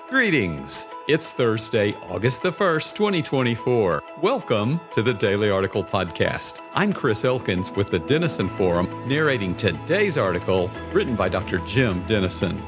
Greetings. It's Thursday, August the 1st, 2024. Welcome to the Daily Article Podcast. I'm Chris Elkins with the Denison Forum, narrating today's article written by Dr. Jim Denison.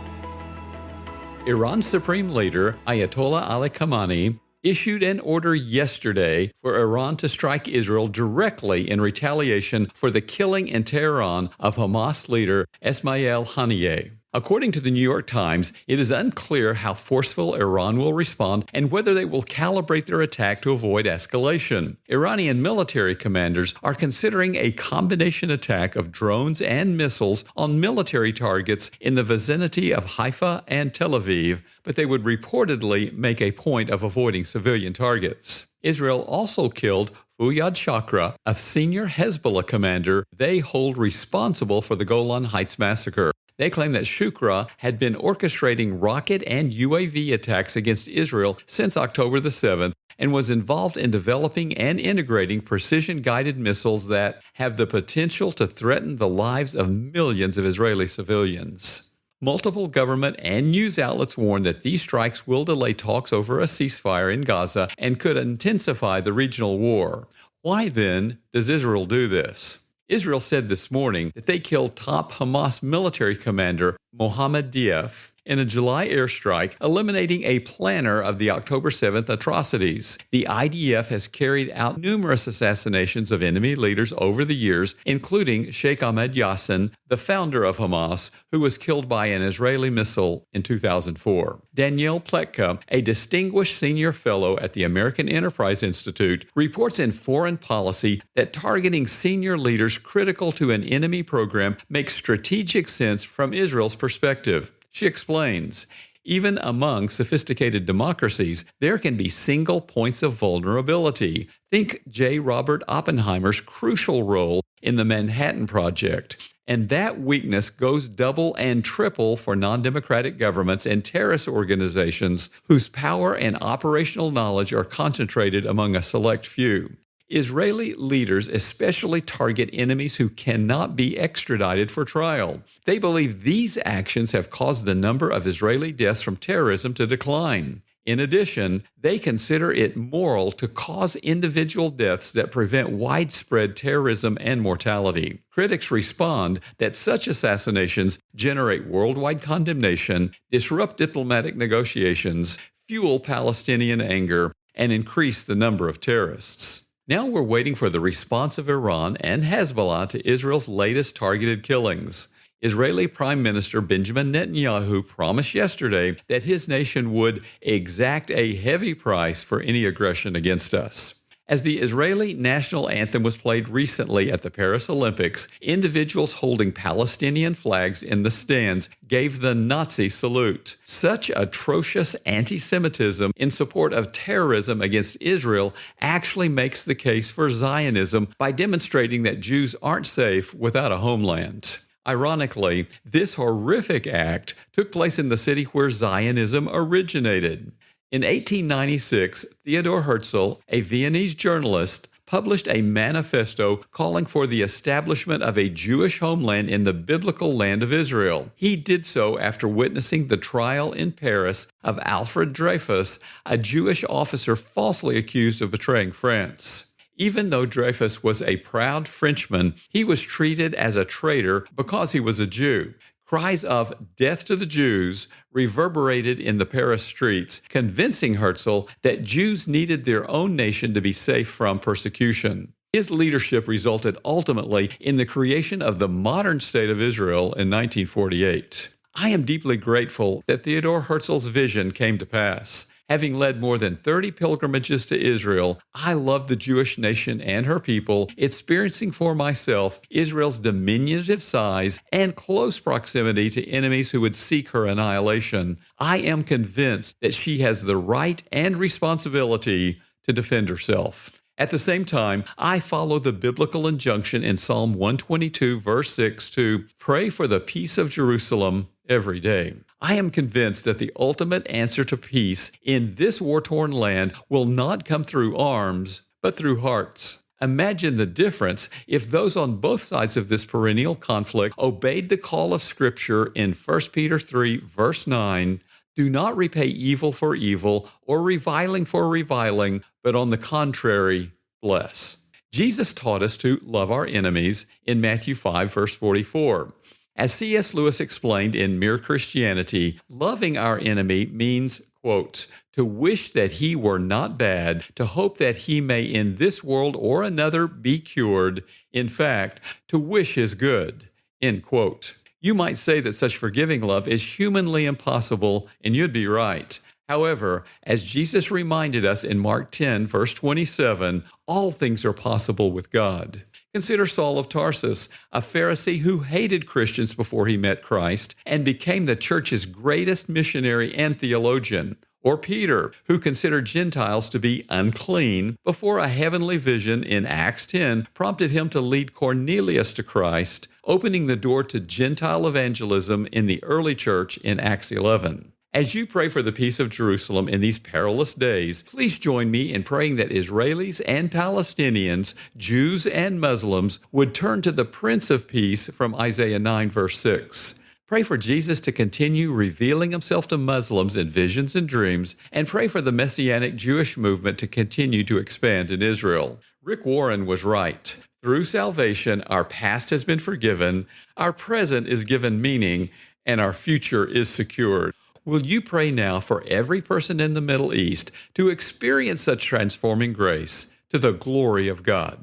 Iran's Supreme Leader, Ayatollah Ali Khamenei, issued an order yesterday for Iran to strike Israel directly in retaliation for the killing in Tehran of Hamas leader Ismail Haniyeh. According to the New York Times, it is unclear how forceful Iran will respond and whether they will calibrate their attack to avoid escalation. Iranian military commanders are considering a combination attack of drones and missiles on military targets in the vicinity of Haifa and Tel Aviv, but they would reportedly make a point of avoiding civilian targets. Israel also killed Fouad Shakra, a senior Hezbollah commander they hold responsible for the Golan Heights massacre. They claim that Shukra had been orchestrating rocket and UAV attacks against Israel since October the 7th and was involved in developing and integrating precision-guided missiles that have the potential to threaten the lives of millions of Israeli civilians. Multiple government and news outlets warn that these strikes will delay talks over a ceasefire in Gaza and could intensify the regional war. Why, then, does Israel do this? Israel said this morning that they killed top Hamas military commander Mohammed Diaf in a July airstrike, eliminating a planner of the October 7th atrocities. The IDF has carried out numerous assassinations of enemy leaders over the years, including Sheikh Ahmed Yassin, the founder of Hamas, who was killed by an Israeli missile in 2004. Danielle Pletka, a distinguished senior fellow at the American Enterprise Institute, reports in Foreign Policy that targeting senior leaders critical to an enemy program makes strategic sense from Israel's perspective. She explains, even among sophisticated democracies, there can be single points of vulnerability. Think J. Robert Oppenheimer's crucial role in the Manhattan Project. And that weakness goes double and triple for non-democratic governments and terrorist organizations whose power and operational knowledge are concentrated among a select few. Israeli leaders especially target enemies who cannot be extradited for trial. They believe these actions have caused the number of Israeli deaths from terrorism to decline. In addition, they consider it moral to cause individual deaths that prevent widespread terrorism and mortality. Critics respond that such assassinations generate worldwide condemnation, disrupt diplomatic negotiations, fuel Palestinian anger, and increase the number of terrorists. Now we're waiting for the response of Iran and Hezbollah to Israel's latest targeted killings. Israeli Prime Minister Benjamin Netanyahu promised yesterday that his nation would exact a heavy price for any aggression against us. As the Israeli national anthem was played recently at the Paris Olympics, individuals holding Palestinian flags in the stands gave the Nazi salute. Such atrocious anti-Semitism in support of terrorism against Israel actually makes the case for Zionism by demonstrating that Jews aren't safe without a homeland. Ironically, this horrific act took place in the city where Zionism originated. In 1896, Theodor Herzl, a Viennese journalist, published a manifesto calling for the establishment of a Jewish homeland in the biblical land of Israel. He did so after witnessing the trial in Paris of Alfred Dreyfus, a Jewish officer falsely accused of betraying France. Even though Dreyfus was a proud Frenchman, he was treated as a traitor because he was a Jew. Cries of "Death to the Jews" reverberated in the Paris streets, convincing Herzl that Jews needed their own nation to be safe from persecution. His leadership resulted ultimately in the creation of the modern state of Israel in 1948. I am deeply grateful that Theodor Herzl's vision came to pass. Having led more than 30 pilgrimages to Israel, I love the Jewish nation and her people, experiencing for myself Israel's diminutive size and close proximity to enemies who would seek her annihilation. I am convinced that she has the right and responsibility to defend herself. At the same time, I follow the biblical injunction in Psalm 122, verse 6, to pray for the peace of Jerusalem every day. I am convinced that the ultimate answer to peace in this war-torn land will not come through arms, but through hearts. Imagine the difference if those on both sides of this perennial conflict obeyed the call of Scripture in 1 Peter 3, verse 9, Do not repay evil for evil or reviling for reviling, but on the contrary, bless. Jesus taught us to love our enemies in Matthew 5, verse 44. As C.S. Lewis explained in Mere Christianity, loving our enemy means, quote, to wish that he were not bad, to hope that he may in this world or another be cured, in fact, to wish his good, end quote. You might say that such forgiving love is humanly impossible, and you'd be right. However, as Jesus reminded us in Mark 10, verse 27, all things are possible with God. Consider Saul of Tarsus, a Pharisee who hated Christians before he met Christ and became the church's greatest missionary and theologian. Or Peter, who considered Gentiles to be unclean before a heavenly vision in Acts 10 prompted him to lead Cornelius to Christ, opening the door to Gentile evangelism in the early church in Acts 11. As you pray for the peace of Jerusalem in these perilous days, please join me in praying that Israelis and Palestinians, Jews and Muslims would turn to the Prince of Peace from Isaiah 9, verse 6. Pray for Jesus to continue revealing himself to Muslims in visions and dreams, and pray for the Messianic Jewish movement to continue to expand in Israel. Rick Warren was right. Through salvation, our past has been forgiven, our present is given meaning, and our future is secured. Will you pray now for every person in the Middle East to experience such transforming grace to the glory of God?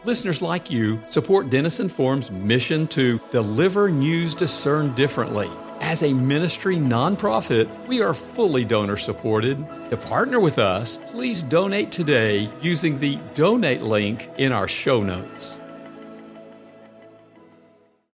Listeners like you support Denison Forum's mission to deliver news discerned differently. As a ministry nonprofit, we are fully donor supported. To partner with us, please donate today using the donate link in our show notes.